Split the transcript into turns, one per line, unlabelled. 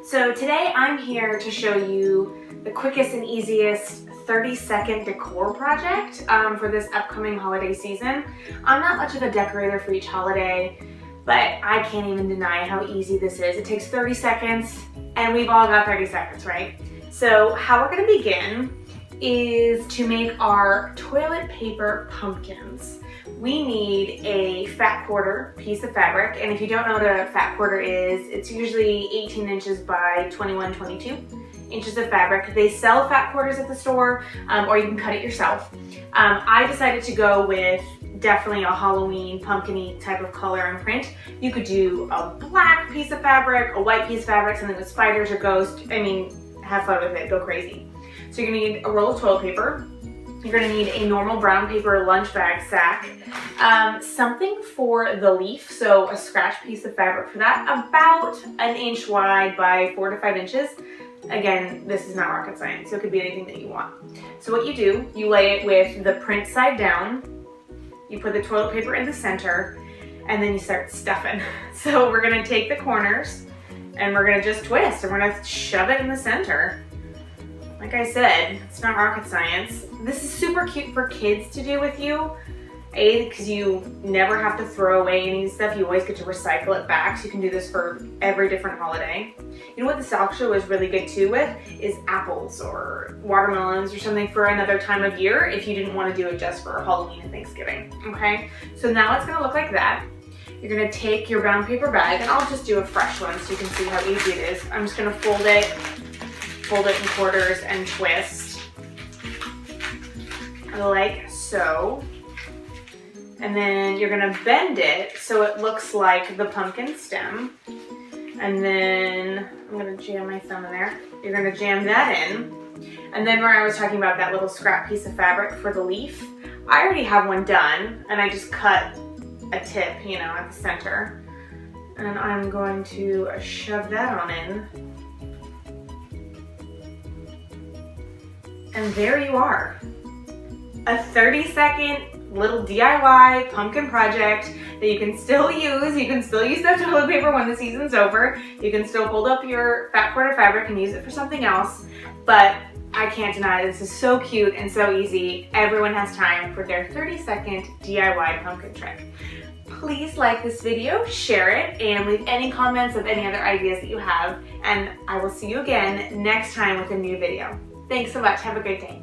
So today I'm here to show you the quickest and easiest 30-second decor project for this upcoming holiday season. I'm not much of a decorator for each holiday, but I can't even deny how easy this is. It takes 30 seconds and we've all got 30 seconds, right? So how we're gonna begin is to make our toilet paper pumpkins. We need a fat quarter piece of fabric, and if you don't know what a fat quarter is, it's usually 18 inches by 21, 22 inches of fabric. They sell fat quarters at the store, or you can cut it yourself. I decided to go with definitely a Halloween pumpkin-y type of color and print. You could do a black piece of fabric, a white piece of fabric, something with spiders or ghosts. I mean, have fun with it, go crazy. So you're gonna need a roll of toilet paper. You're gonna need a normal brown paper lunch bag sack, something for the leaf, so a scratch piece of fabric for that, about an inch wide by 4 to 5 inches. Again, this is not rocket science, so it could be anything that you want. So what you do, you lay it with the print side down, you put the toilet paper in the center, and then you start stuffing. So we're gonna take the corners, and we're gonna just twist, and we're gonna shove it in the center. Like I said, it's not rocket science. This is super cute for kids to do with you. Because you never have to throw away any stuff. You always get to recycle it back. So you can do this for every different holiday. You know what this actually was really good too with is apples or watermelons or something for another time of year if you didn't want to do it just for Halloween and Thanksgiving. Okay, so now it's gonna look like that. You're gonna take your brown paper bag, and I'll just do a fresh one so you can see how easy it is. I'm just gonna fold it in quarters and twist like so. And then you're gonna bend it so it looks like the pumpkin stem. And then I'm gonna jam my thumb in there. You're gonna jam that in. And then where I was talking about that little scrap piece of fabric for the leaf, I already have one done, and I just cut a tip, you know, at the center. And I'm going to shove that on in. And there you are. A 30-second little DIY pumpkin project that you can still use. You can still use that toilet paper when the season's over. You can still fold up your fat quarter fabric and use it for something else. But I can't deny this is so cute and so easy. Everyone has time for their 30-second DIY pumpkin trick. Please like this video, share it, and leave any comments of any other ideas that you have. And I will see you again next time with a new video. Thanks so much. Have a great day.